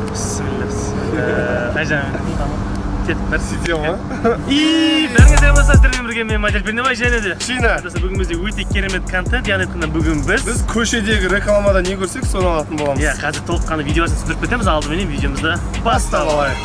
Bismillah. Қайжан. Кетіп Сидел ма? Бәріңізге болса сіздермен бірге мен Мадияр Бернебай және де Шина. Бүгін бізде өте керемет контент, яғни айтқанда бүгін біз көшедегі рекламада не көрсек, соны алатын боламыз. Иә, қазір толыққанды видеосын түсіріп кетеміз. Алдыменен видеомызды бастап алайық.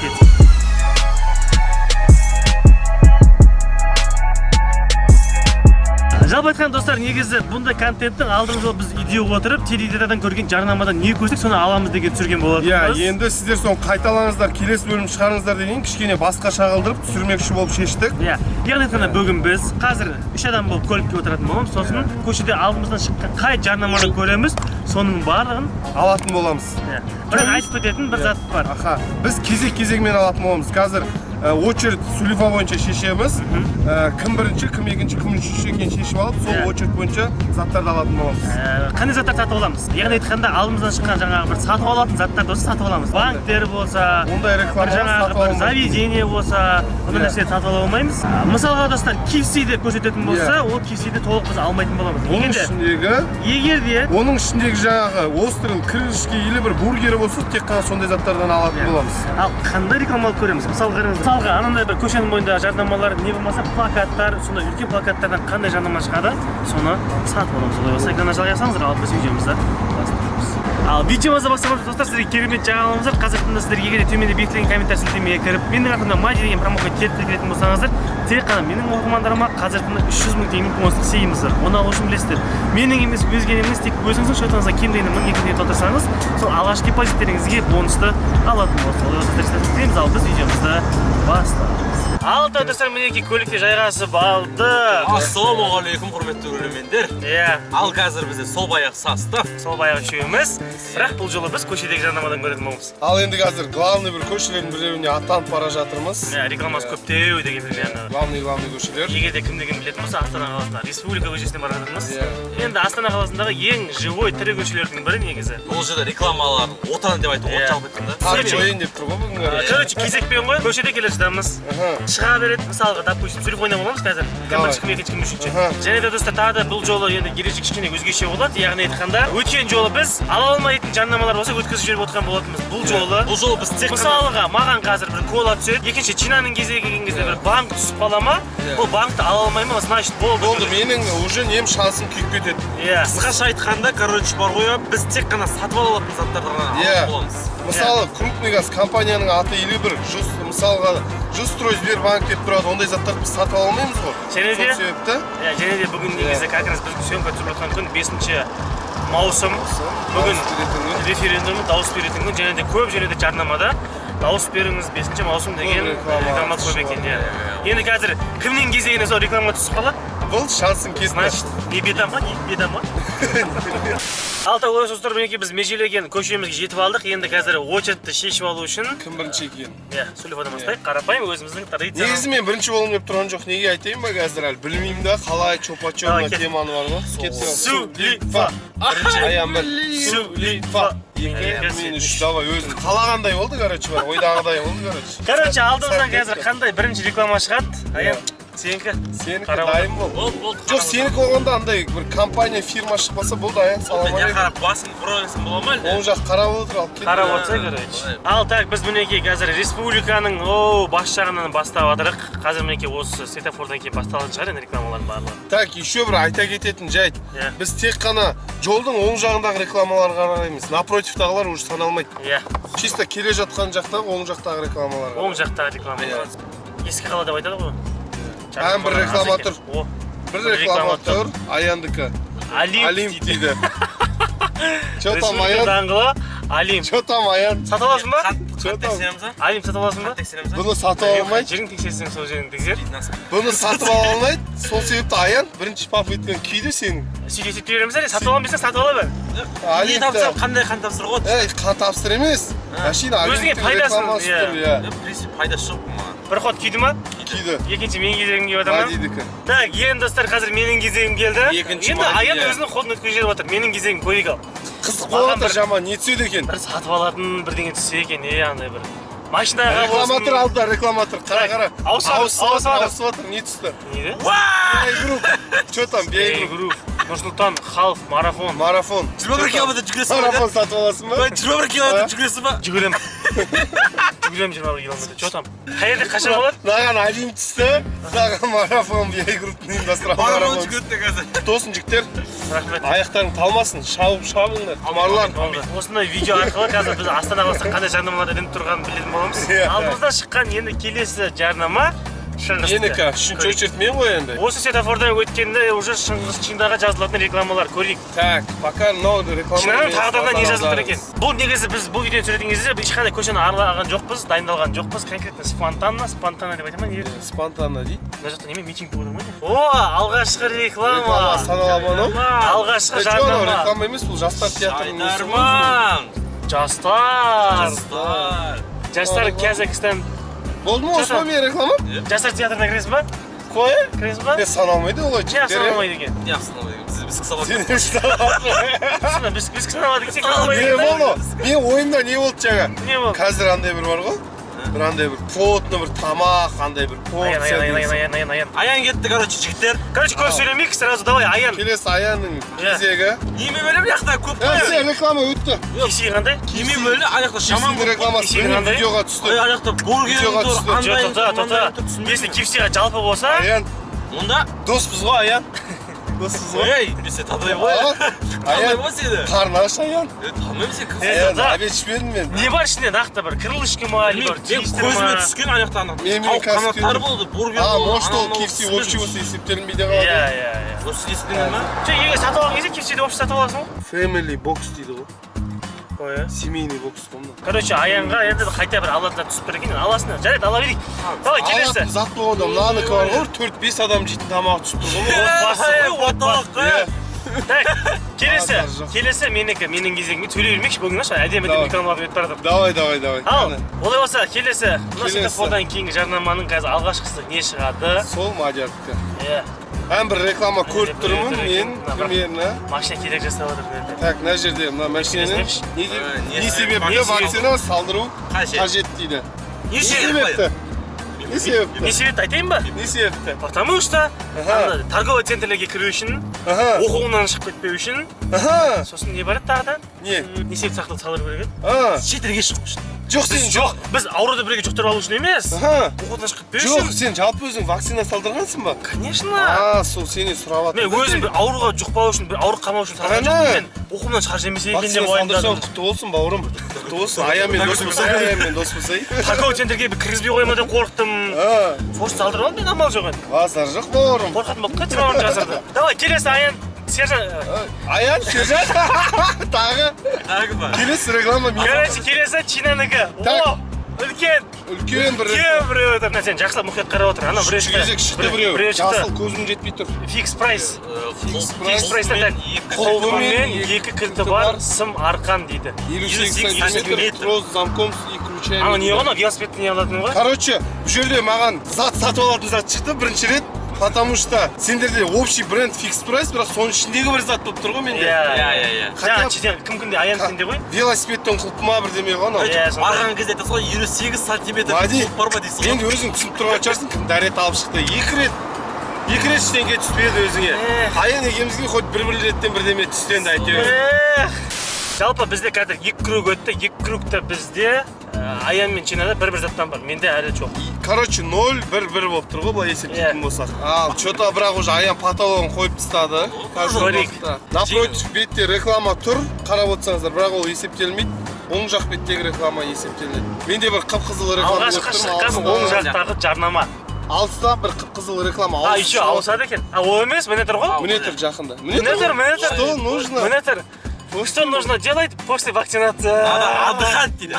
Жалпы айтқан достар, негізі бұндай контенттің алдыңғы жолы біз идея отырып, теледидардан көрген жарнамадан не көрсек, соны аламыз деген түсірген болатынбыз. Иә, енді сіздер соны қайталаңыздар, келесі бөлім шығарыңыздар деген кішкене басқаша қылдырып түсірмекші болып шештік. Иә, яғни айтқанда бүгін біз қазір 3 адам болып көлікке отыратын боламыз. Сосын көшеде алдымыздан шыққан қай жарнаманы көреміз, соның барлығын алатын боламыз. Иә. Бірақ айтып кететін бір зат бар. Аха, біз кезек-кезегімен алатын боламыз. Қазір очередь сулифа бойынша шешеміз. Кім бірінші, кім екінші, кім үшінші екенін шешіп алып, сол очередь бойынша заттарды алатын боламыз. Қандай заттар сатып аламыз? Яғни айтқанда алдымыздан шыққан жаңағы бір сатып алатын заттарды осы сатып аламыз. Банктер болса, ондай реклама сатып бір заведение болса, ондай нәрсе сатып ала алмаймыз. Мысалға достар, KFC деп көрсететін болса, ол KFC-ді толық біз алмайтын боламыз. Оның ішіндегі жаңағы острый крылышки или бір бургері болса, тек қана сондай заттардан алатын боламыз. Ал қандай рекламалар көреміз? Мысалға анандай бір көшенің бойында жарнамалар не болмаса плакаттар, сондай үлкен плакаттардан қандай жарнама шығады, соны сатып аламыз. Олай болса экранға жалғасаңыздар, ал біз видеомызды бастаймыз. Ал видеомызды бастамақшы достар, сіздерге керемет жаңалығымыз бар. Қазір сіздерге егер де төменде белгіленген комментарий сілтемеге кіріп, менің атымда Мадияр деген промокод келтіретін болсаңыздар, тек қана менің оқырмандарыма қазір 300 мың теңге бонус істейміздер. Оны алу үшін білесіздер. Менің емес, өзгенің емес, тек өзіңіздің шотыңызға кем дегенде 1000 теңге толтырсаңыз, сол алғашқы депозиттеріңізге бонусты алатын боласыз. Олай болса сіздерге ал біз видеомызды бастаймыз. Ал достар, мінекей көлікке жайғасып алдық. Ассалаумағалейкум, құрметті көрермендер. Иә. Ал қазір бізде сол баяғы состав. Сол баяғы үшеуміз. Бірақ бұл жолы біз көшедегі жарнамадан көретін боламыз. Ал енді қазір главный бір көшелердің біреуіне аттанып бара жатырмыз. Иә, рекламасы көптеу деген примерно. Главный көшелер. Егер де кімдеген білетін болса, Астана қаласында Республика көшесіне бара жатырмыз. Енді Астана қаласындағы ең живой тірі көшелердің бірі негізі. Бұл жерде рекламалар отан деп айтуға жалпы айтқанда. Қойын деп тұр ғой бүгінгі. Короче, кезекпен ғой, көшеде келе жатамыз. Шыға береді, мысалға, допустим, сурет ойнап аламыз қазір. Кім бірінші, кім екінші, кім үшінші. Және де достар, тағы да бұл жолы енді ереже кішкене өзгеше болады. Яғни айтқанда, өткен жолы біз ала алмайтын жарнамалар болса өткізіп жіберіп отырған болатынбыз. Бұл жолы біз тек мысалға маған қазір бір кола түседі. Екінші Чинаның кезегі келген кезде бір банк түсіп қала ма? Бұл банкты ала алмаймын, значит болды. Менің уже нем шансым күйіп кетеді. Қысқаша айтқанда, короче, бар ғой, біз тек қана сатып алатын заттарды ғана алып боламыз. Мысалы, крупный газ компанияның аты или бір мысалға Жилстройсбербанк деп тұрады, ондай заттарды біз сатып ала алмаймыз ғой. Және де бүгін негізі как раз біз съемка түсіріп жатқан күн 5 маусым. Бүгін референдум, дауыс беретін күн, және де көп жерде жарнамада дауыс беріңіз 5 маусым деген реклама көп екен. Енді қазір кімнің кезегіне сол реклама түсіп қалады? Бұл шансың кесті. Значит, не беда ма? Алты олай достар, мінекей біз межелеген көшемізге жетіп алдық. Енді қазір очередті шешіп алу үшін кім бірінші екен? Иә, сулифадан бастайық. Қарапайым өзіміздің традиция. Негізі мен бірінші болым деп тұрған жоқ. Неге айтайын ба қазір әлі білмеймін да, қалай чопа-чопна теманы бар ма? Сулифа. Аян бір. Сулифа. Мен үш давай өзің қалағандай болды, короче, бар. Ойдағыдай болды, короче. Короче, алдымыздан қазір қандай бірінші реклама шығады? Аян, сенікі дайын бол. Жоқ, сенікі болғанда андай бір компания, фирма шықпаса болды, Аян, салам алейкум. Қарап басын құрайсың бола ма? Оң жақ қарап отыр, алып кет. Қарап отырса, короче. Ал так, біз мінекей қазір республиканың бас жағынан бастап жатырық. Қазір мінекей осы светофордан кейін басталатын шығар енді рекламалардың барлығы. Так, еще бір айта кететін жайт. Біз тек қана жолдың оң жағындағы рекламаларға қараймыз. Напротивтағылар уже саналмайды. Чисто келе жатқан жақтағы оң жақтағы рекламаларға. Оң жақтағы рекламалар. Ескі қала деп айтады ғой. Бір реклама тұр. Бір реклама тұр. Аяндікі. Алим дейді. Че там Аян? Даңғылы Алим. Че там Аян? Сатып аласың ба? Алим сатып аласың ба? Бұны сатып ала алмайды. Жерін тексерсең сол жерін тексер. Бұны сатып ала алмайды. Сол себепті Аян бірінші попытка күйді сенің. Сөйтіп береміз әлі, сатып аламын бесен сатып ала бер. Не тапсырып, қандай қан тапсыр ғой? Қан тапсыр емес. Машина Алимтің рекламасы тұр. Принцип пайдасы жоқ ма? Бір ход күйді ма? Күйді. Екінші менің кезегім келіп отыр ма? Мадидікі. Так, енді достар, қазір менің кезегім келді. Енді Аян өзінің ходын өткізіп жатыр. Менің кезегім көрейік ал. Қызық болғанда жаман, не түседі екен? Бір сатып алатын бірдеңе түссе екен, андай бір. Машинаға болсын. Рекламатор алдыда, рекламатор. Қара. Ауысып жатыр. Не түсті? Нейді? Бей групп. Че там, бей групп? Нұрсұлтан халф марафон. Марафон. 21 километр жүгіресің ба? Марафон сатып аласың ба? 21 километр жүгіресің ба? Жүгірем. Жүгірем 21 километр. Че там? Қайерде қашан болады? Маған Алим түсті. Саған марафон бей группаны ұйымдастырамын. Марафон жүгірді қазір. Құттықтасын жігіттер. Рахмет. Аяқтарың талмасын. шабыңдар. Құмарлар. Осындай видео арқылы қазір біз Астана қаласында қандай жарнамалар ілініп тұрғанын білетін боламыз. Алдымызда шыққан енді келесі жарнама Шыңғысты. Енікі, үшінші очередь мен ғой енді. Осы светофордан өткенде уже Шыңғысчиндағы жазылатын рекламалар көрейік. Так, пока мынау реклама. Шынайы тағдырда не жазылып тұр екен. Бұл негізі біз бұл видеоны түсірген кезде ешқандай көшені аралаған жоқпыз, дайындалған жоқпыз. Конкретно спонтанно деп айтамын не? Спонтанно дейді. Мына жақта неме митинг болып отыр ма? О, алғашқы реклама. Саналабану. Алғашқы жарнама. Реклама емес, бұл жастар театрының несі ғой. Айдарман. Жастар Казахстан. Болды ма осы мен реклама? Жастар театрына кіресің ба? Қой? Кіресің ба? Не саналмайды олай Не жігіттер. саналмайды екен? Не саналмайды? Біз кісі Сен не саналмайды? Біз саналады десек Не саналмайды. болды? Мен ойымда не болды жаңа? Не болды? Қазір андай бір бар ғой? Бір андай бір плотный бір тамақ, андай бір порция. Аян. Аян кетті, короче, жігіттер. Короче, көп сөйлемейік, сразу давай, Аян. Келесі Аянның кезегі. Неме бөлім яқта көп қой. Сен реклама өтті. Кесей қандай? Неме бөлі аяқта шаман Кесейдің рекламасы Кесейдің міне қандай? видеоға түсті. аяқта бургер Видеоға тұр, түсті. андай Тоқта. Если кепсиға жалпы болса, Аян, онда доспыз ғой Аян. Доспыз ғой. ей, сен тадай ғой. Тадай Аян, ғой сені. қарны аш Аян. Танымаймын сен кім? Аян, да. обед ішпедім мен. не бар ішінде нақты бір крылышки ма, Мен либо твистер көзіме ма? түскен аяқтан Мен тауық қазір қанаттары болды, бургер А, болды. может ол кепси общий болса есептелінбейді қалады. Иә. Осы естіген ма? Егер сатып алған кезде кепсиді общий сатып аласың ғой? Family box дейді ғой. Ой, Семейный бокс ғой мына. короче, Аянға енді қайта бір алатындар түсіп тұр екен, аласың. Жарайды, ала берейік. Давай, Алатын келесі. зат болғанда мынанікі бар ғой, 4-5 адам жейтін тамақ түсіп тұр ғой. Отбасы. Так, келесі. Азар жоқ. Келесі менің кезегіме төлей бермекші бүгін әдемі Давай. рекламалар өтіп бара жатыр. Давай. Ал, олай болса, келесі. Мына Келесі. светофордан кейінгі жарнаманың қазір алғашқысы не шығады? Сол Мадияровка. Иә. Мен бір реклама көріп тұрмын, мен примерно. Машина керек жасап отыр мына жерде. Так, мына жерде мына машинаның не себепті вакцина салдыру Қажет. қажет дейді. Не Не себепті? себепті? Не себепті? Не себепті айтайын ба? Не себепті? Потому что Аха. торговый центрлерге кіру үшін, Аха. оқуынан шығып кетпеу үшін, Аха. сосын не бар еді тағы да? Не? Не себеп сақталып салдыру керек еді? А, Шетелге шығу үшін. жоқ сен жоқ. Біз ауруды бірге жұқтырып алу үшін емес. Аха. Оқудан шығып кетпеу Жоқ, үшін. сен жалпы өзің вакцина салдырғансың ба? Конечно. А, сол сені сұрап Мен өзім бір ауруға жұқпау үшін, бір ауырып қалмау үшін салған Ана. жоқпын мен. Оқуымнан шығар жемесе екен Вакцина деп салдырсаң уайымдадым. құтты болсын бауырым. Құтты болсын. Аянмен дос болсай, Аянмен дос болсай. Торговый центрге бір кіргізбей қойма деп қорықтым. А, Сосын салдырып алдым, мен амал жоқ енді. базар жоқ бауырым. Қорқатын болып қой травманы жасырды. Давай, келесі Аян. Сержан. Аян, сержант. Тағы. Тағы ба? Келесі реклама мен. Короче, келесі Чинанікі. Так. О, үлкен. Үлкен бір Үлкен біреу отыр. Сен жақсылап мұқият қарап отыр. Ана біреу шықты. кезек шықты біреу. Біреу шықты. Жасыл көзім жетпей тұр. Фикс прайс. Фикс Фикс прайста так. Қолмен екі кілті бар сым арқан дейді. 58 сантиметр, трос, замком и ключами. Ана не ғана велосипедті не алатын ғой? Короче, бұл жерде маған зат сатып алатын зат шықты бірінші рет. Потому что сендерде общий бренд фикс прайс, бірақ соның ішіндегі бір зат болып тұр ғой менде. Иә. Жаңа сен кім-кімде Аян сенде ғой? Велосипедтен құлып ма бірдеме ғой анау. Иә, сондай. Барған кезде айтасың ғой 28 сантиметр Мади, құлып бар ма дейсің енді өзің түсініп тұрған шығарсың, кім дәрет алып шықты. Екі рет ештеңке түспеді өзіңе. Аян екеумізге хоть бір реттен бірдеме түстенді әйтеуір. Жалпы бізде қазір 2 круг өтті. 2 кругта бізде Аян мен Чинада бір заттан бар. Менде әлі жоқ. Короче, 0-1-1 болып тұр ғой, былай есептейтін болсақ. Ал, что-то бірақ уже Аян потологын қойып тастады. Көрейік. Напротив бетте реклама тұр, қарап отырсаңыздар, бірақ ол есептелмейді. Оң жақ беттегі реклама есептеледі. Менде бір қып-қызыл реклама Алғашқы шыққан оң жақтағы жарнама. Алыста бір қып-қызыл реклама. А, еще ауысады екен. А, ол емес, міне тұр ғой? Міне тұр жақында. Міне тұр. Что нужно? Міне тұр. Что нужно делать после вакцинации? Отдыхать дейді.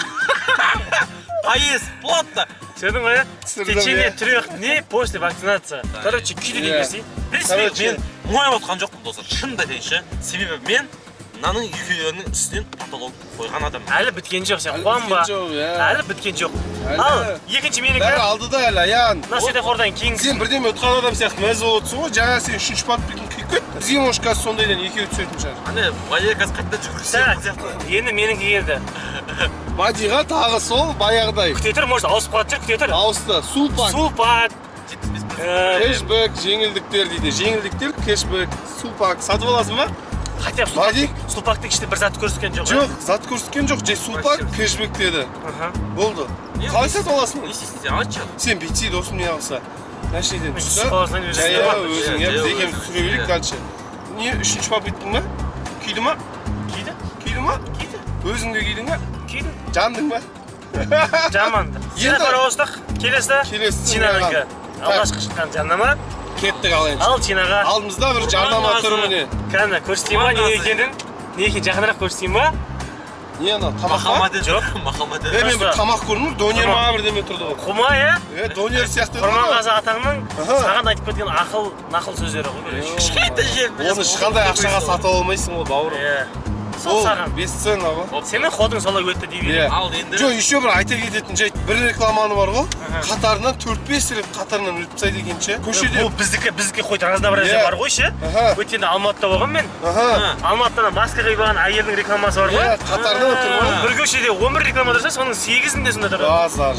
Поесть плотно. Сенің ғой, Түсірдім, в течение иә. 3 дней после вакцинации. Короче, күйді Иә. дейміз. Принципе, Мен мойып отқан жоқпын достар. Шынымды айтайыншы. Себебі мен мынаның екеулерінің үстінен потолок қойған адаммын. әлі біткен жоқ, сен қуанба. біткен жоқ, иә. Әлі біткен жоқ. Әлі. Ал, екінші Бәрі менікі. алдыда әлі, Аян. Мына светофордан кейін. Сен бірдеме ұтқан адам сияқты мәз болып отырсың ғой, жаңа сен үшінші подписын күйіп кет. Бізге может қазір сондайдан екеуі түсетін шығар. Ане, Валерия қазір қайтадан жүгірсе сияқты. Енді меніңкі келді. Мадиға тағы сол баяғыдай. Күте тұр, может ауысып қалады жүр, күте тұр. Ауысты, сулпак. Сулпак. 75 Кэшбэк, жеңілдіктер дейді. Жеңілдіктер, кэшбэк, сулпак. Сатып аласың ба? Хотя сулпактың ішінде бір зат көрсеткен жоқ. Жоқ, зат көрсеткен жоқ. Же сулпак, кэшбэк деді. Болды. Қалай сатып аласың? Сен битси досым не алса. Нәрседен түсті. Өзің, біз екеміз түсіре берейік дальше. Не, үшінші попыттың ба? Күйді ма? Күйді ма? Өзің де күйдің ба? Жандың ба? Жаманды. Сені парауыздық, келесі Тинанікі. Алғашқы шыққан жарнама. Кеттік ал енді. Ал Тинаға. Алдымызда бір жарнама тұр міне. Кәне, көрсетейін ба, не екенін? Не екенін жақынырақ көрсетейін ба? Не ана, тамақ ба? Жоқ. Мен бір тамақ көрдім, донер ма бірдеме тұрды ғой. Құма, Донер сияқты. Құрманғазы атаңның саған айтып кеткен нақыл сөздері ғой. Оны ешқандай ақшаға сатып алмайсың ғой, бауырым. Сол саған. Бесценно ба? Сенің ходың солай өтті дей берейін. Ал енді. Жоқ, еще бір айта кететін жайт. Бір рекламаны бар ғой. Қатарынан 4-5 рет қатарынан өтіп тастайды екен ше. Көшеде. Бұл біздікі қойды разнообразие бар ғой ше. Өткенде Алматыда болған мен. Алматыдан маска қиған әйелдің рекламасы бар ғой. Қатарынан отырмын. Бір көшеде 11 реклама тұрса, соның 8-інде сонда тұрады. Базар.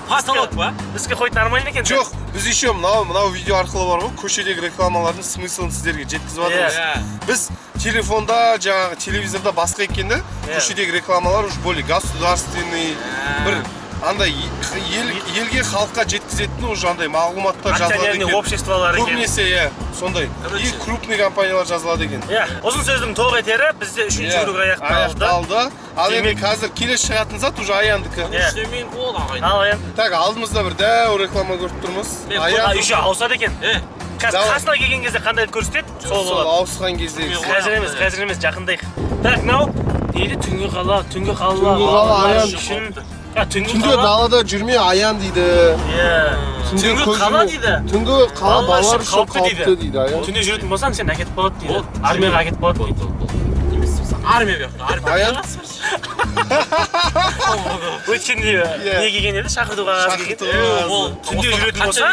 Пасталок ба? Біздікі қойды нормально екен. Жоқ, біз еще мынау видео арқылы бар ғой, көшедегі рекламалардың смыслын сіздерге жеткізіп жатырмыз. Біз телефонда, жаңағы телевизорда басқа екенде, көшедегі рекламалар уж более государственный, бір андай елге халыққа жеткізетін уже андай мағлұматтар жазылады екен. Обществолар екен. Көбінесе, сондай. И крупный компаниялар жазылады екен. Ұзын сөздің тоқ етері бізде 3-ші круг аяқталды. Ал енді қазір келесі шығатын зат уже Аяндікі. Ал Аян. Так, алдымызда бір дәу реклама көріп тұрмыз. Аян үші ауысады екен. Қасына келген кезде қандай көрсетеді? Сол болады. Ауысқан кезде. Қазір емес, жақындайық. Так, мынау дейді түнгі қала Аян үшін. Түнде далада жүрме Аян дейді. Түнгі қала дейді. Түнгі қала балалар үшін қауіпті дейді Аян. Түнде жүретін болсаң, сен әкетіп болады дейді. Армияға әкетіп болады дейді. Армия жоқ. Аян. Өткенде не келген еді? Шақыртуға қағаз келген. Түнде жүретін болсаң,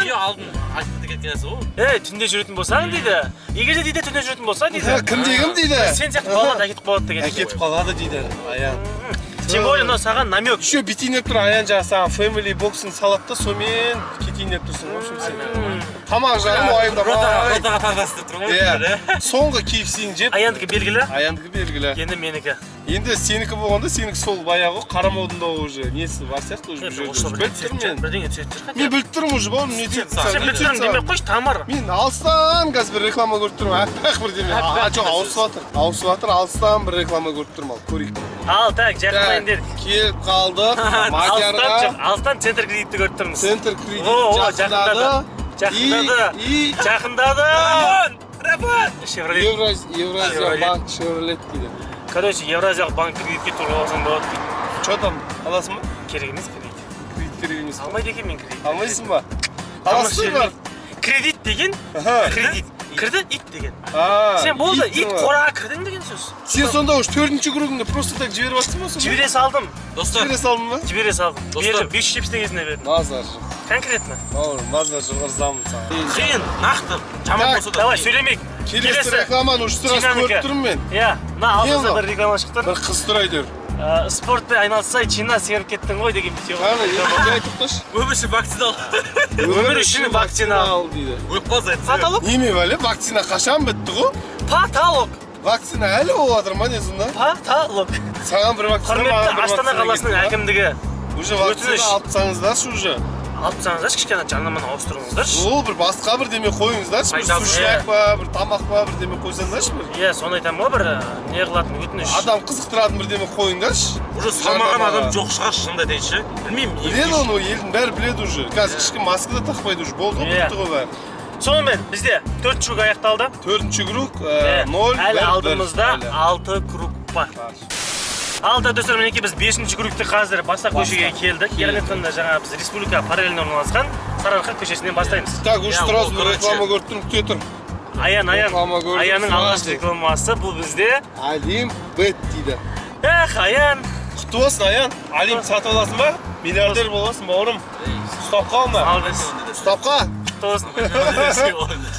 түнде жүретін болсаң дейді. Егер де дейді түнде жүретін болса дейді. Кім дейді? Сен сияқты балаларды әкетіп қалады деген. Әкетіп қалады дейді Аян. Тем более мынау саған намек. Еще битейін тұр Аян жаңа саған family боксын салады да сонымен кетейін деп тұрсың. В общем сен тамақ жағым уайымдамай. Ротаға тағасып тұр ғой. Соңғы KFC-ні жеп. Аяндікі белгілі. Аяндікі белгілі. Енді менікі. Енді сенікі болғанда сенікі сол баяғы Қарамаудың уже несі бар сияқты уже біліп тұрмын мен. Мен біліп тұрмын уже бауырым не дейді. Сен біліп тұрмын демей қойшы тамыр. Мен алыстан қазір бір реклама көріп тұрмын. Аппақ бір деме. Жоқ ауысып жатыр. Алыстан бір реклама көріп тұрмын ал көрейік. Ал так жақындайын дедік. Келіп қалдық Мадиарға. Алыстан центр кредитті көріп тұрмыз. Центр кредит жақындады. Рапон! Евразия банк Chevrolet дейді. Короче, Евразиялық банк кредитке тұрғып алсаң болады дейді. Че там, аласың ба? Керек емес кредит. Кредит керек емес. Алмайды екен мен кредит. Алмайсың ба? Аласың ба? Кредит деген, кредит. Кірді ит деген. Сен болды, ит қораға кірдің деген сөз. Сен сонда уж 4-ші кругыңды просто так жіберіп жатсың ба? Жібере салдым. Достар. Жібере салдың ба? Жібере салдым. Бердім, 570 теңгесіне бердім. Мазар. Конкретно. Бауырым, мазар ырзамын саған. Қиын, нақты. Жаман болса да. Давай, сөйлемейік. Келесі рекламаны уж сразу көріп тұрмын мен. Мына алдымызда бір реклама шықты. Бір қыз тұр әйтеуір. Спортпен айналыссай, Чина сіңіріп кеттің ғой деген видео. Айтып тұршы. Өмір үшін вакцина ал. Өмір үшін вакцина ал дейді. Өліп қалса айтса. Потолок? Неме бәле? Вакцина қашан бітті ғой? Потолок. Вакцина әлі болып жатыр ма не сонда? Потолок. Саған бір вакцина, маған Құрметті бір вакцина. Астана қаласының әкімдігі. Уже вакцина алып тастаңыздаршы уже. Алып тастаңыздаршы, кішкене жарнаманы ауыстырыңыздаршы. Ол бір басқа бір деме қойыңыздаршы. Бір сушняк па, бір тамақ па, бір деме қойсаңдаршы бір. Соны айтамын ғой, бір не қылатын өтініш. Адам қызықтыратын бір деме қойыңдаршы. Уже салмаған адам жоқ шығар шынында дейінші. Білмеймін. Біледі оны, елдің бәрі біледі уже. Қазір ешкім маска да тақпайды уже. Болды ғой, бітті ғой бәрі. Сонымен бізде 4 круг аяқталды. 4-ші круг 0 әлі алдымызда 6 круг бар. Алда достар, мінекей біз 5-ші кругте қазір басқа көшеге келдік. Яғни айтқанда жаңа біз республика параллельно орналасқан Сарыарқа көшесінен бастаймыз. Так, уже сразу бір реклама көріп тұрмын, күте тұр. Аянның алғашқы рекламасы бұл бізде Алим Бет дейді. Аян. Құтты болсын Аян. Алим сатып аласың ба? Миллиардер боласың бауырым. Ұстап қалма. Ал біз. Ұстапқа. болсын.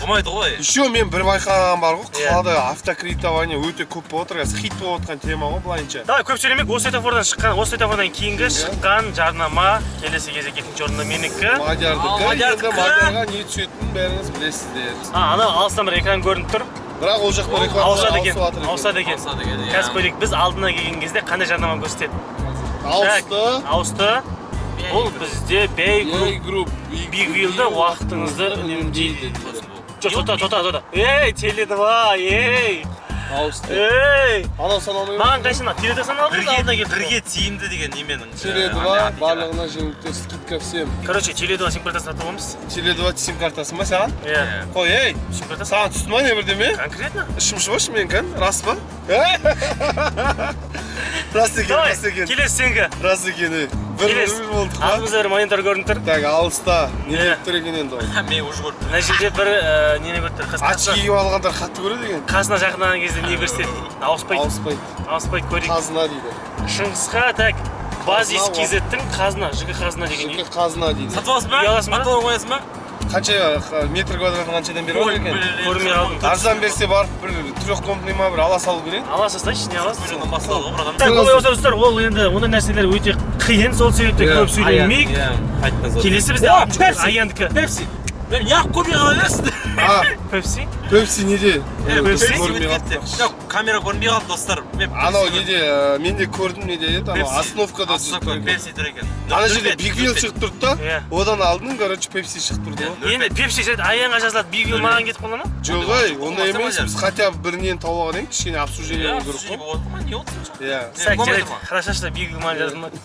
Болмайды ғой. Еще мен бір байқаған бар ғой, қалада автокредитование өте көп болып отыр, қазір хит болып отқан тема ғой былайынша. Давай көп сөйлемек, осы светофордан кейінгі шыққан жарнама келесі кезек екінші орында менікі. Мадиярдікі, Мадиярға не түсетінін бәріңіз білесіздер. Ана алыстан бір экран көрініп тұр. Бірақ ол жақта реклама ауысады екен. Қазір көрейік, біз алдына келген кезде қандай жарнама көрсетеді? Ауысты. Бұл бізде Big Wheel'ді уақытыңызды үнемдейді. Тота. Ей, Теле2, ей! Ауысты. Ей! Анау саналмай маған қайсына? Теле2 алдына келіп Бірге тиімді деген неменің. Теле2 барлығына жеңілдіктер, скидка всем. Короче, Теле2 сим-картасын сатып аламыз. Теле2 сим-картасы ма саған? Иә. Қой, ей! Сим-карта Саған түсті ма не бірдеме? конкретно? Ішім шыбашы мен кән, рас па? Рас екен, Давай, рас екен. келесі сенгі. Рас екен, бір болдық па? Алдымызда бір монитор көрініп тұр. Так, алыста. Не деп тұр екен енді ол? Мен уже көрдім. Мына жерде бір нені көріп тұр. Ачки киіп алғандар қатты көреді екен. Қасына жақындаған кезде не көрсетеді? Ауыспайды көрейік. Қазына дейді. Шыңғысқа так базис KZ-тің қазына, жігі қазына деген Жеке қазына дейді. Сатып аласың ба? Үй аласың ба? Сатып қоясың ба? Қанша метр квадратын қаншадан беріп отыр екен? Көрмей қалдым. Арзан берсе барып бір трехкомнатный ма бір ала салу керек. Ала салсайшы, не аласыз? Миллионнан басталды ғой, братан. Так, олай болса достар, ол енді ондай нәрселер өте қиын, сол себепті көп сөйлемейік. Келесі бізде Аяндікі. Пепси. Мен неғып көрмей қала бересің? Пепси? Пепси неде? Пепси? Көрмей қалды. Жоқ, камера көрмей қалды достар. Анау неде, мен де көрдім неде еді, анау остановкада Пепси тұр екен. ана жерде Big Wheel шығып тұрды да, одан алдын, короче, Пепси шығып тұрды ғой. Енді Пепси Аянға жазылады, Big Wheel маған кетіп қалды ма? Жоқ ай, ондай емес, біз хотя бы бірінен тауып алайық, кішкене обсуждение болу керек қой. Не отырсың? Иә. Так, жарайды. Хорошо, что Big Wheel маған жазылмады.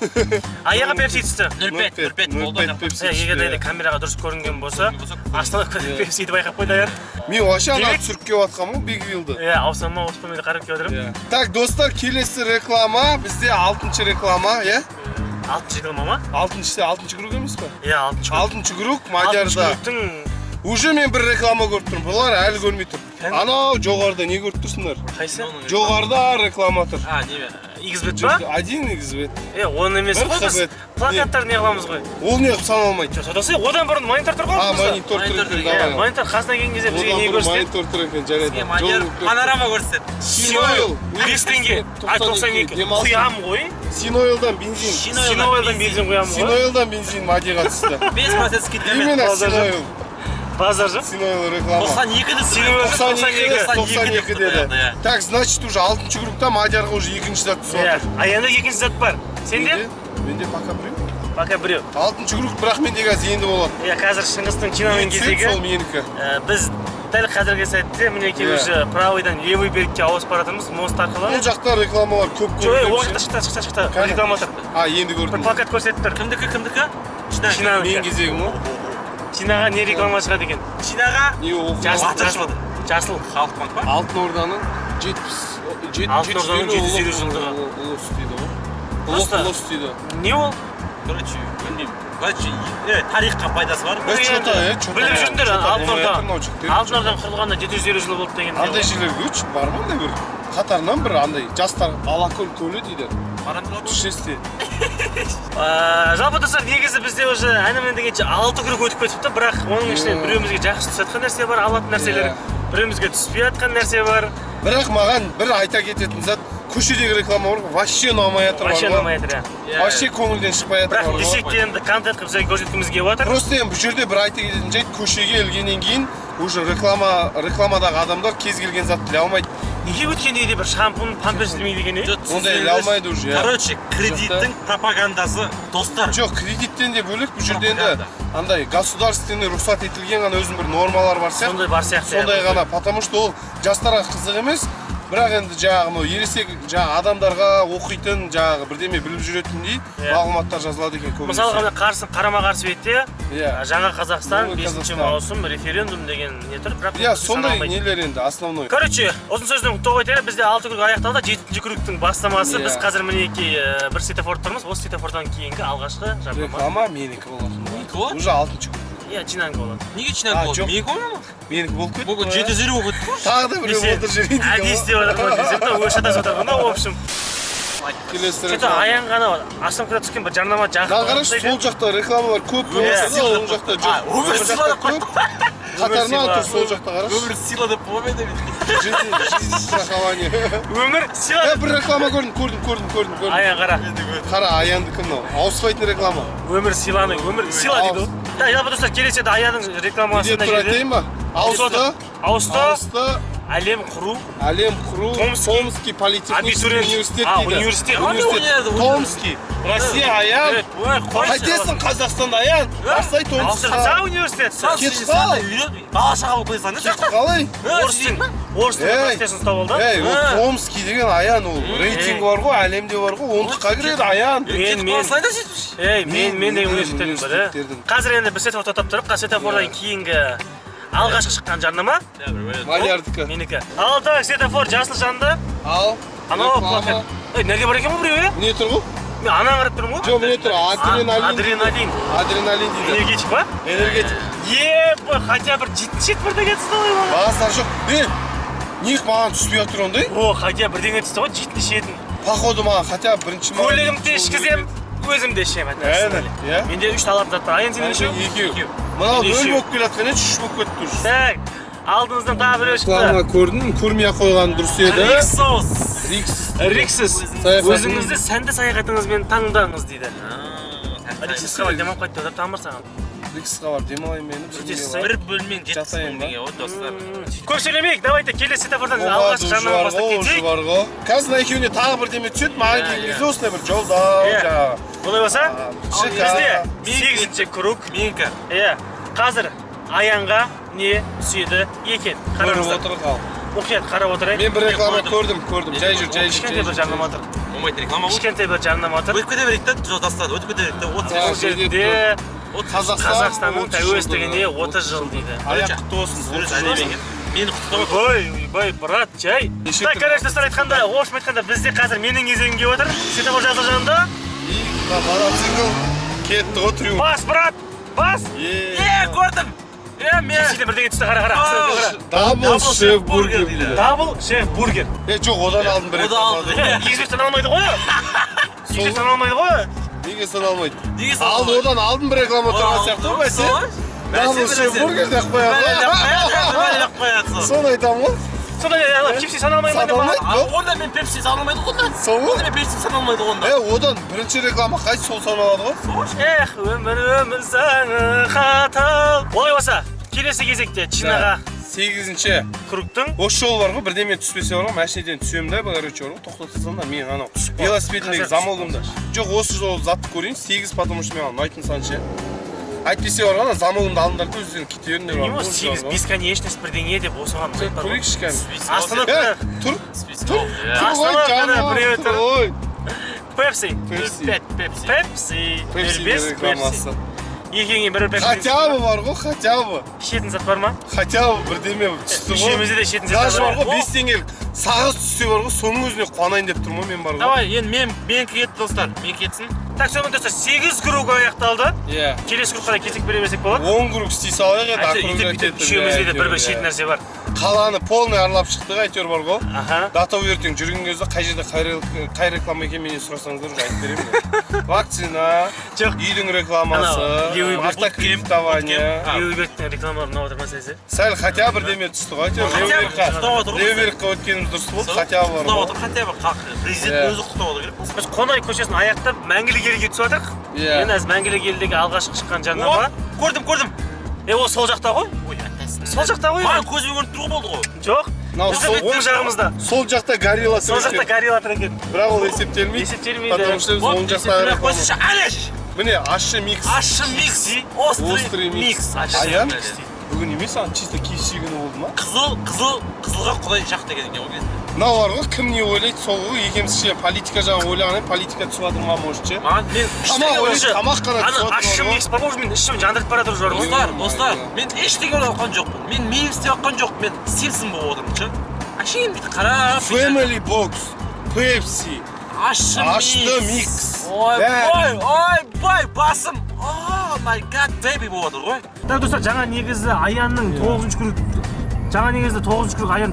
Аянға Пепси түсті. 0,5 болды. Пепси. Егер камераға дұрыс көрінген болса, остановкада Пепсиді байқап қойды Аян. Мен вообще ана түсіріп келіп жатқанмын ғой Big Wheel'ды. Иә, аусама отпамайды қарап келіп отырмын. Так, достар, келесі реклама, бізде 6-шы реклама, иә? 6-шы реклама ма? 6-шы круг емес па? Иә, 6-шы круг Мадиярда. Уже мен бір реклама көріп тұрмын, бұлар әлі көрмей тұр. Анау жоғарыда не көріп тұрсыңдар? Қайсы? Жоғарыда реклама тұр. Неме? XBET па? Один XBET. Оны емес қой, біз плакаттарды не қыламыз ғой. Ол не қып саналмайды. Сатасы, одан бұрын монитор тұр ғой. Монитор тұр екен, давай. Монитор қасына келген кезде бізге не көрсетеді? Монитор тұр екен, жарайды. Мадияр панорама көрсетеді. Синойл 5 теңге. 92. Құямын ғой. Синойлдан бензин. Синойлдан бензин құямын ғой. Синойлдан бензин Мадияға түсті. 5% скидкамен. Именно Синойл. Базар жоқ? Синойл реклама. 92 деді. Так, значит, уже 6-шы кругта Мадиярға уже 2-ші зат түсіп отыр. Аянда 2-ші зат бар. Сенде? Менде пока біреу. Пока біреу. 6-шы круг, бірақ менде қазір енді болады. Иә, қазір Шыңғыстың Чинамен кездегі. Сол менікі. Біз дәл қазіргі сәтте мінекей уже правыйдан левый берекке ауысып бара жатырмыз, мост арқылы. Ол жақта рекламалар көп көрінеді. Ол жақта шықты. Реклама тұр. Енді көрдім. Бір плакат көрсетіп тұр. Кімдікі? Чинаның. Мен кезегім ғой. Чинаға не реклама шығады екен? Чинаға? Не оқу? Жасыл. Халық банк па? Алтын Орданың 750 жылдығы. Ұлыс дейді ғой. Ұлыс дейді. Не ол? Короче, білмеймін. Тарихқа пайдасы бар. Біліп жүріңдер, Алтын Орданың құрылғанына 750 жыл болды деген. Андай жерлерге өтші бар ма андай бір? Қатарынан бір андай жастар Алакөл көлі дейді. Путешествие. Жалпы достар, негізі бізде уже әнімен дегенше 6 круг өтіп кетіпті, бірақ оның ішінен біреуімізге жақсы түсіп жатқан нәрсе бар, алатын нәрселер, біреуімізге түспей жатқан нәрсе бар. Бірақ маған бір айта кететін зат, көшедегі реклама бар ғой, вообще ұнамай жатыр. Вообще ұнамай жатыр, иә. Вообще көңілден шықпай жатыр. Бірақ десек те енді контент қылып жай көрсеткіміз келіп жатыр. Просто енді бұл жерде бір айта кететін жайт, көшеге ілгеннен кейін уже рекламадағы адамдар кез келген зат біле алмайды. Неге өткенде бір шампун, памперс демейді екен, е? Ондай біле алмайды уже. Короче, кредиттің пропагандасы достар. Жоқ, кредиттен де бөлек, бұл жерде енді андай государственный рұқсат етілген ғана өзінің бір нормалар бар сияқты. Сондай бар сияқты. Сондай ғана, потому что ол жастарға қызық емес. Бірақ енді жаңағы ересек адамдарға оқитын жаңағы бірдеме біліп жүретіндей мағлұматтар жазылады екен көбінесе. Мысалға қарама-қарсы бетте жаңа Қазақстан 5 маусым референдум деген не тұр, бірақ иә, сондай нелер енді основной. Короче, ұзын сөздің тоқ айтайық, бізде 6 круг аяқталды, 7-ші кругтың бастамасы. Біз қазір мінекей бір светофорда тұрмыз. Осы светофордан кейінгі алғашқы жарнама. Реклама менікі болады. Уже 6-ші круг. Иә, Чинанікі болады. Неге Чинанікі болады? Менікі болады ма? Менікі болып кетті. Бүгін 750 болып кетті. Тағы да біреу отыр жүрейін деген. Әдейі істеп жатыр ғой десем, өш атасы отыр ғой, в общем. Келесі Что-то реклама. аян ғана астыңқыда түскен бір жарнама Мына қарашы, сол жақта реклама бар, көп болмаса да, ол жақта жоқ. өмір Ол сыйла жақта көп. Қатарынан тұр, сол жақта қарашы. Өмір сыйла деп болмайды мен. Жизнь страхование. Өмір сыйла. Бір реклама көрдім. Аян қара. Қара, аяндікі мынау. Ауыспайтын реклама. Өмір сыйланы, өмір сыйла дейді ғой. Так, жалпы достар, келесі Аянның Неде рекламасында тұр айтайын ба? Ауысты, әлем құру. Әлем құру, Томский политехнический университет дейді. Университет. Томский. Россия аян. Қайтесің Қазақстанда аян? Асай Томскийға. Жаңа университет. Кетіп қал. Бала шаға болып қойсаң да. Кетіп қалай? Орыс тілін университетін ұстап алды. Ей, ол Томский деген аян ол. Рейтинг бар ғой, әлемде бар ғой, ондыққа кіреді аян. Мен деген университеттің бірі. Қазір енді бір светофор тоқтап тұрып, светофордан кейінгі алғашқы шыққан жарнама Мадиярдікі. менікі. Ал так, светофор жасыл жанды. Ал. Анау плакат. Неге бар екен бұл біреу? Не тұр ғой? Мен ана қарап тұрмын ғой. Жоқ, міне тұр, Адреналин. Адреналин дейді. Энергетик па? Энергетик. Хотя бір жетіншет бірдеңе түсті ғой. Бағасар жоқ. Не маған түспей отыр ондай? Хотя бірдеңе түсті ғой, жетіншетін. Походу маған хотя бірінші маған. Көлігімді ішкізем, өзім де ішем. Менде 3 талап заттар. Аян сенің ішеу? Екеу. Мынау 0 болып келатқан еді, 3 болып кетіп тұр. Так, алдыңыздан тағы біреу Реклама шықты. көрдім, көрмей қойған дұрыс еді. Риксіз. Өзіңізді сәнді саяхатыңызбен таңдаңыз дейді. Риксізға бар, демалып қайтты деп тамыр саған. Риксқа бар, демалайын мені. Бір бөлмен жеткізген деген ғой достар. Көп сөйлемейік, давайте келесі светофордан алғашқы жарнама бастап кетейік. Қазір екеуіне тағы бірдеме түседі, маған келген кезде осылай бір жолдау жаңағы. Олай болса, бізде 8-ші круг. Менікі. Қазір Аянға не түседі екен? Көріп Қараңыздар. отырып ал. Мұқият қарап отырайық. Мен бір реклама көрдім. Жай жүр. Кішкентай бір жарнама тұр. Болмайды реклама ғой. Кішкентай бір жарнама тұр. Өтіп кете берейік та жолдастар, өтіп кете берейік та. Бұл жерде Қазақстанның 30 тәуелсіздігіне 30 жыл дейді. Аяқ құтты болсын. Мені құттықтап Ой, брат, жай. Так, короче, достар айтқанда, орысша айтқанда, бізде қазір менің кезегім келіп отыр. Светофор жасыл жанында. Мотоцикл кетті ғой трюм. Бас, брат, бас. көрдім. Мен Кешеден бірдеңе түсті, қара. Дабл шеф бургер дейді. Дабл шеф бургер. Жоқ, одан алдын бір реклама. Егізбектен алмайды ғой. Егізбектен алмайды ғой. Неге сан алмайды? Ал одан алдын бір реклама тұрған сияқты ғой бәсе? Дабл шеф бургер деп қояды. Соны айтамын ғой. Сонда пепси сан алмайды ма? Саналмайды? Онда мен пепси саналмайды ғой. Сол ғой? Онда мен пепси саналмайды ғой. Одан бірінші реклама қайсы сол саналады ғой? Өмір заңы қатал. Олай болса, келесі кезекте Чинаға 8-ші кругтың осы жол бар ғой, бірдеме түспесе бар ғой, машинеден түсемін да, короче бар ғой, тоқтатсам да мен анау велосипедімдегі замолымда. Жоқ, осы жол затты көрейін, 8, потому что мен ұнайтын саншы. Әйтпесе бар ғой, замолымды алыңдар да өздерің кете беріңдер бар. Нема 8 бесконечность бірдеңе деп осыған Сен көрейікші кәне. Астана Тұр. Астана біреу тұр. Ой. Пепси. Пепси рекламасы. Екеуіңе бір пепси. Хотя бы бар ғой, хотя бы. Ішетін зат бар ма? Хотя бы бірдеме түсті ғой. Үшеумізде де ішетін зат Даже бар бар. ғой, 5 теңгелік сағыз түссе бар ғой, соның өзіне қуанайын деп тұрмын мен бар ғой. Давай, енді мен кетті достар, мен кетсін. Так, сонымен достар, 8 круг аяқталды. Келесі кругқа да кетіп бере берсек болады. 10 круг істей салайық еді, ақырында кетті. Үшеумізде де бір шет нәрсе бар. Қаланы полный аралап шықтық, әйтеуір бар ғой. Аха. Дата ертең жүрген кезде қай жерде қай реклама екен менен сұрасаңыздар уже айтып беремін. Вакцина, үйдің рекламасы, автокредитование. Леуберттің рекламаларын ұнап отырмас әзі. Сәл хотя бір деме түсті ғой, әйтеуір Леубергқа өткеніміз дұрыс болды, хотя бар ғой. Хотя бы президент өзі құттықтап отыр керек. Біз Қонай көшесін аяқтап Мәңгілік елге түсіп жатырық. Мен әз Мәңгілік елдегі алғашқы шыққан жарнама. Көрдім. Ол сол жақта ғой? Сол жақта ғой? Маған көзбен көрініп тұруға болды ғой. Жоқ. Біздің оң жағымызда. Сол жақта горилла тұр. Сол жақта горилла тұр екен. Бірақ ол есептелмейді. Есептелмейді. Потому что біз оң жақтағы Қосынша әлеш. Міне, ащы микс. Острый микс. Аян? Бүгін емес, чисто кеші күні болды ма? Қызылға құдай жақ деген екен ғой. Мынау бар ғой, кім не ойлайды, сол ғой, екемізше политика жағы ойлағаннан политика түсіп жатыр ма, может ше? Маған мен тамақ қана түсіп жатыр. Ащы микс бар ғой, мен ішім жандырып бара тұрып жор ғой. Достар, мен ештеңе ойлап жатқан жоқпын. Мен мейім істеп жатқан жоқ, мен сенсін болып отырмын ше. Әшейін бүйтіп қарап. Family box, Pepsi, ащы микс. Ой, басым. Oh my god, baby болып отыр ғой. Так, достар, жаңа негізі Аянның 9-ші круг. Жаңа негізі 9-ші круг Аян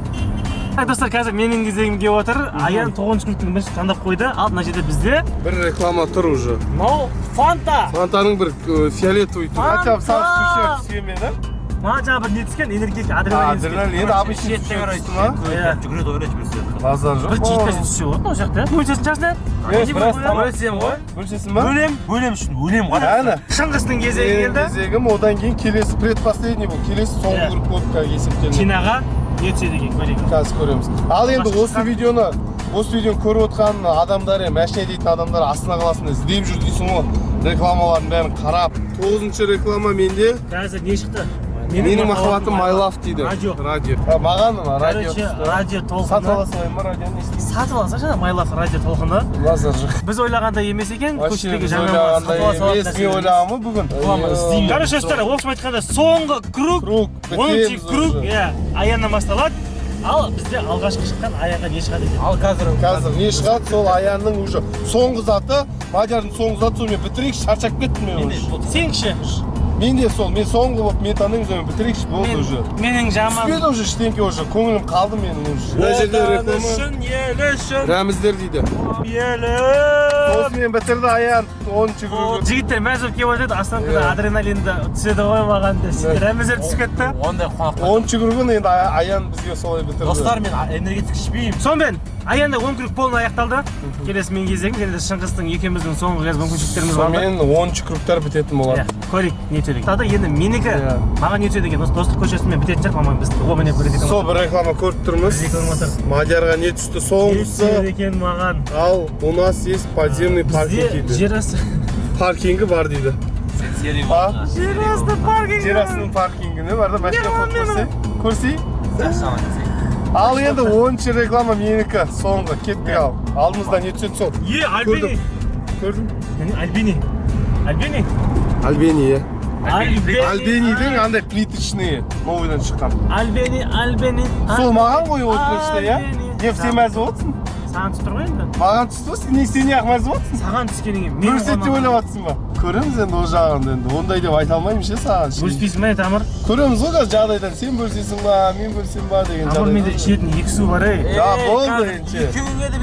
Достар, қазір менің кезегім келіп отыр. Аян 9-ші күннің бірінші таңдап қойды. Ал мына жерде бізде Bir reklama tur уже. мынау Фанта. Фантаның бір фиолетовый tur. Ачап саған сушер сүйемеді. Мына жаңа бір не түскен энергетик адреналин. Адреналин, обычный сушер түсті ма? жүгіреді ойрайды бірсе. Базар жоқ. Бір жеткізіп түссе болады мына жақта. Бөлшесін жасына. Бөлсем ғой. Бөлшесін ба? Өлем үшін өлем ғой. Әні. Шыңғыстың кезегі келді. Кезегім, одан кейін келесі предпоследний бұл. Келесі соңғы групп болып есептеледі. Чинаға не түседі екен көрейік. Қазір көреміз. Ал енді осы видеоны көріп отқан адамдар, машина дейтін адамдар Астана қаласында іздеп жүр дейсің ғой. Рекламалардың бәрін қарап. 9-ші реклама менде. Қазір не шықты? Менің махаббатым My Love дейді. Радио. Маған радио. Радио толқыны. Сатып аласың ба радионы естейсің? Сатып аласың жаңа My Love радио толқыны. Базар жоқ. Біз ойлағандай емес екен. Вообще Көштегі біз жаңа ойлағандай емес. Мен ойлағанмын бүгін. Короче, достар, в общем айтқанда соңғы круг. Бітеміз круг, уже. иә, аяннан басталады. Ал бізде алғашқы шыққан аяға не шығады екен? Ал қазір не шығады, сол аянның уже соңғы заты, Мадиардың соңғы заты, сол мен бітірейікші, шаршап кеттім мен уже. Сен кіші. Мен де сол, мен соңғы болып, мен таныңыз, мен бітірейікші болды уже. Менің жаман. Түспеді уже іштенке уже, көңілім қалды менің уже. Мына жерде реклама. Ел үшін. Рәміздер дейді. Елім. Осымен бітірді аян, 10-ші күргі. Жігіттер мәзіп келіп отыр, Астанада адреналинді түседі ғой маған да. Рәміздер түсіп кетті. ондай қонақ. 10-ші күргі енді аян бізге солай бітірді. Достар, мен энергетик ішпеймін. Сонымен, аянда 10 круг полный аяқталды. Келесі менің кезегім, және де Шыңғыстың екеуміздің соңғы кез мүмкіншіліктеріміз бар. Сонымен 10-ші күріктер бітетін болады. Көрейік, не түседі. Тағы енді менікі маған не түседі екен, осы достық көшесімен бітетін шығар, мамам біз міне көреді екен. Сол бір реклама көріп тұрмыз. Мадиарға не түсті соңғысы. Екен маған. Ал, у нас есть подземный паркинг Бізде дейді. жерасты. Паркингі бар дейді. Жерасты паркинг. Жерастының паркингіне бар да, машина қойып көрсей. Ал енді 10-ші реклама менікі, соңғы, кеттік ал. Алдымызда не түседі сол. Альбини. Көрдім? Альбини. Альбини. Альбени, Альбини. Альбенидің андай плиточные, новыйдан шыққан. Альбини. Сол маған қойып отырмыз иә? Не сен мәзі отсың? Саған түсіп тұр ғой енді. Маған түсті, сен неғып мәзі отсың? Саған түскеніңе. Бөлсетте ойлап атсың ба? Көреміз енді ол жағында енді, ондай деп айта алмаймын ше саған. Бөліспейсің ба, Тамыр? Көреміз ғой қазір жағдайдан, сен бөлсесің ба, мен бөлсем ба деген Тамыр, менде жағдайдан. ішетін 2 су бар ей. Ja, болды енді.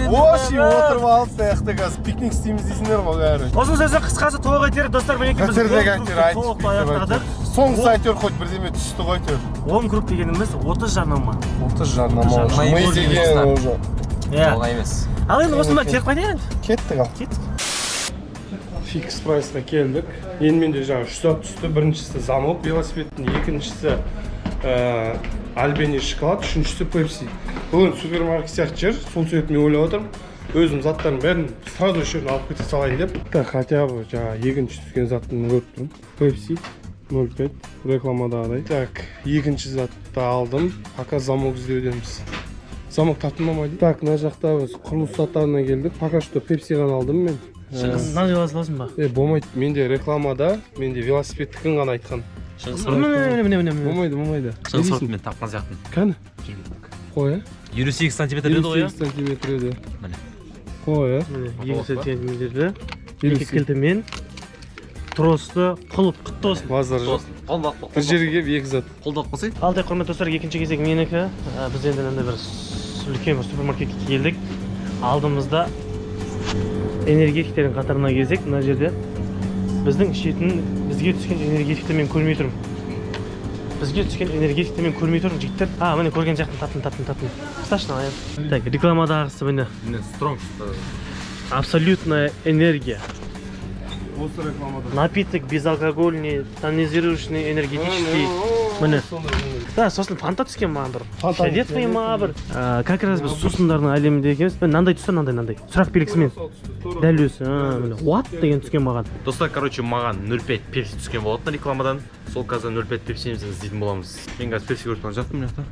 Оши отырып алып сияқты қазір пикник істейміз дейсіңдер ғой бәрі. Осының сөзі қысқасы толық айтер, достар, мінекей біз толық аяқтадық. Соңғысы әйтеуір хоть бірдеме түсті ғой әйтеуір. 10 круг дегеніміз 30 жарнама. 30 жарнама. Мы деген уже. Оңай емес. Ал енді осыны теріп қайтайық енді. Кеттік ал. Кеттік. Фикс прайсқа келдік. Енді менде жаңа 3 зат түсті. Біріншісі замок велосипедтің, екіншісі Альбени шоколад, үшіншісі Пепси. Бұл енді супермаркет сияқты жер. Сол себепті мен ойлап отырмын. Өзім заттардың бәрін сразу осы жерден алып кете салайын деп. Так, хотя бы жаңа екінші түскен заттың көріп тұрмын. Pepsi 0,5 рекламадағыдай. Так, екінші затты алдым. Пока замок іздеудеміз. Замок таптырмамайды. Так, мына жақта біз құрылыс заттарына келдік. Пока что Pepsi ғана алдым мен. Мына велосипедсің ба? Болмайды. Менде рекламада, менде велосипедтікін ғана айтқан. Болмайды. Шыңғыс мен тапқан сияқтымын. Кәні? Қой, 28 сантиметр еді ғой, 28 сантиметр еді. Міне. Қой, 2 сантиметрді. Екі кілтімен тросты құлып құтты olsun. Базар жоқ. Бір жерге келіп екі зат. Қолдап қосай. Алтай құрметті достар, екінші кезек менікі. Біз енді мынандай бір үлкен бір супермаркетке келдік. Алдымызда энергетиктердің қатарына кезек. Мына жерде біздің ішетін бізге түскен энергетикті мен көрмей тұрмын. Бізге түскен энергетикті мен көрмей тұрмын, жігіттер. Міне көрген жақтың таптым. Қысташын алайын. Так, рекламадағысы міне. Стронг. Абсолютная энергия. Осы рекламада. Напиток безалкогольный, тонизирующий, энергетический. Міне. Да, сосын фанта түскен маған бір. Шәдетпей ма бір. Как раз біз сусындардың әлемінде екенбіз. Мынандай түсті, мынандай. Сұрақ белгісімен. Дәл өзі. What деген түскен маған. Достар, короче, маған 0,5 пепси түскен болатын рекламадан. Сол қазір 0,5 пепсимізді іздейтін боламыз. Мен қазір пепси көріп қалған жақтым мына жақта.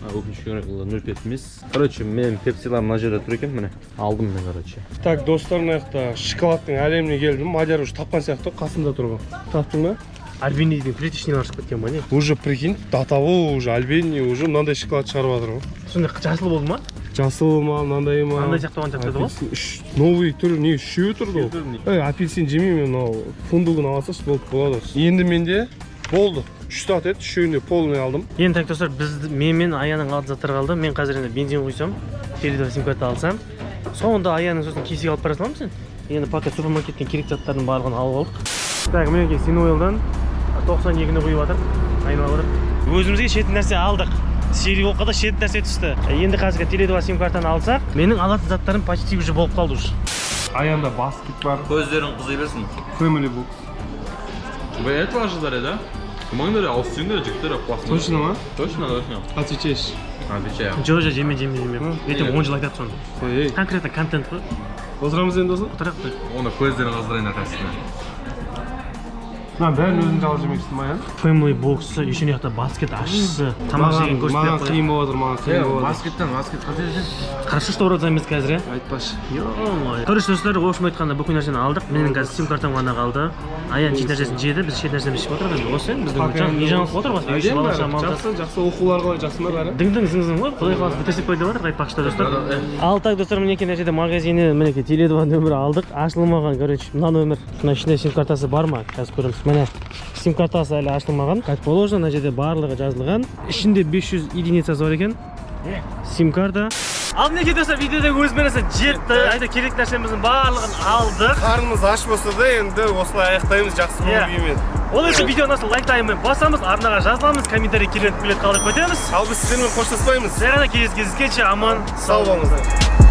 Өкінішке орай 0,5 емес. Короче, мен пепсилар мына жерде тұр екен, міне. Алдым мен, короче. Так, достар, мына жақта шоколадтың әлеміне келдім. Мадияр уже тапқан сияқты, қасында тұрған. Таптың ба? Альбини деген плиточныйлар шығып кеткен ба не? Уже прикинь, до того уже Альбини уже мынандай шоколад шығарып жатыр ғой. Сондай жасыл болды ма? Жасыл ма, мынандай ма? Мынандай сияқты оған жатады ғой? Новый түр, не үшеуі тұрды ғой. Апельсин жемеймін, мынау фундугын аласаш болып болады. Енді менде Болды. 3 saat ет, үшеуіне полный алдым. Енді так достар, мен мен Аяның алды заттар қалды. Мен қазір енді бензин құйсам, Tele2 сим карта алсам, соңында Аяның сосын кесек алып бара саламын сен. Енді пока супермаркеттен керек заттардың барлығын алып алдық. Так, мінекей Sinoil'дан 92-ні құйып жатыр. Айналып жатыр. Өзімізге шетін нәрсе алдық. Сериалға да шетін нәрсе түсті. Енді қазір Tele2 сим картаны алсақ, менің алатын заттарым почти уже болып қалды уже. Аянда баскет бар. Көздерің қызы берсін. Family book. Вы этого ожидали, да? Маңдары ауыстыңдар, жіктері классно. Точно ма? Точно. Отвечаешь. Отвечаю. Жо, жеме. Ертең 10 жыл айтады соны. Ой, Конкретно контент қой. Отырамыз енді осы? Отырайық қой. Оны көздерің қыздырайын арқасына. Мен бәрін өзім жалғыз жемексің Аян. Family box'ы, еще жақта баскет ашысы, тамақ жеген көрсетіп Маған қояды. қиын болып жатыр, маған қиын болып жатыр. Баскеттен қате десең. Хорошо, что вроде емес қазір, Айтпашы. Ё-моё. Короче, достар, в общем айтқанда бүкіл нәрсені алдық. Менің қазір сим картам ғана қалды. Аян жейтін нәрсесін жеді, біз шет нәрсені ішіп отырмыз енді. Осы біздің не жаңалық отыр басқа. Жақсы оқулар қалай, жақсы ма бәрі? Дың-дың зың-зың ғой, құдай қаласа бітірсек қой деп жатыр, айтпақшы достар. Ал так достар, мінекей мына жерде магазині, мінекей Tele2 нөмірі алдық. Ашылмаған, короче, мына нөмір. Мына ішінде сим картасы бар ма? Қазір көреміз. Міне сим картасы әлі ашылмаған. Как положено, мына жерде барлығы жазылған. Ішінде 500 единицасы бар екен. Сим карта. Ал мінекей достар, видеодағы өз нәрсе жетті. Айта керек нәрсеміздің барлығын алдық. Қарнымыз аш болса да енді осылай аяқтаймыз жақсы көңіл-күймен. Ол үшін видеоны лайктаймын, басамыз, арнаға жазыламыз, комментарий келіп қалдырып қоямыз. Ал біз сіздермен қоштаспаймыз. Сәғана кездескенше аман Сау болыңыздар.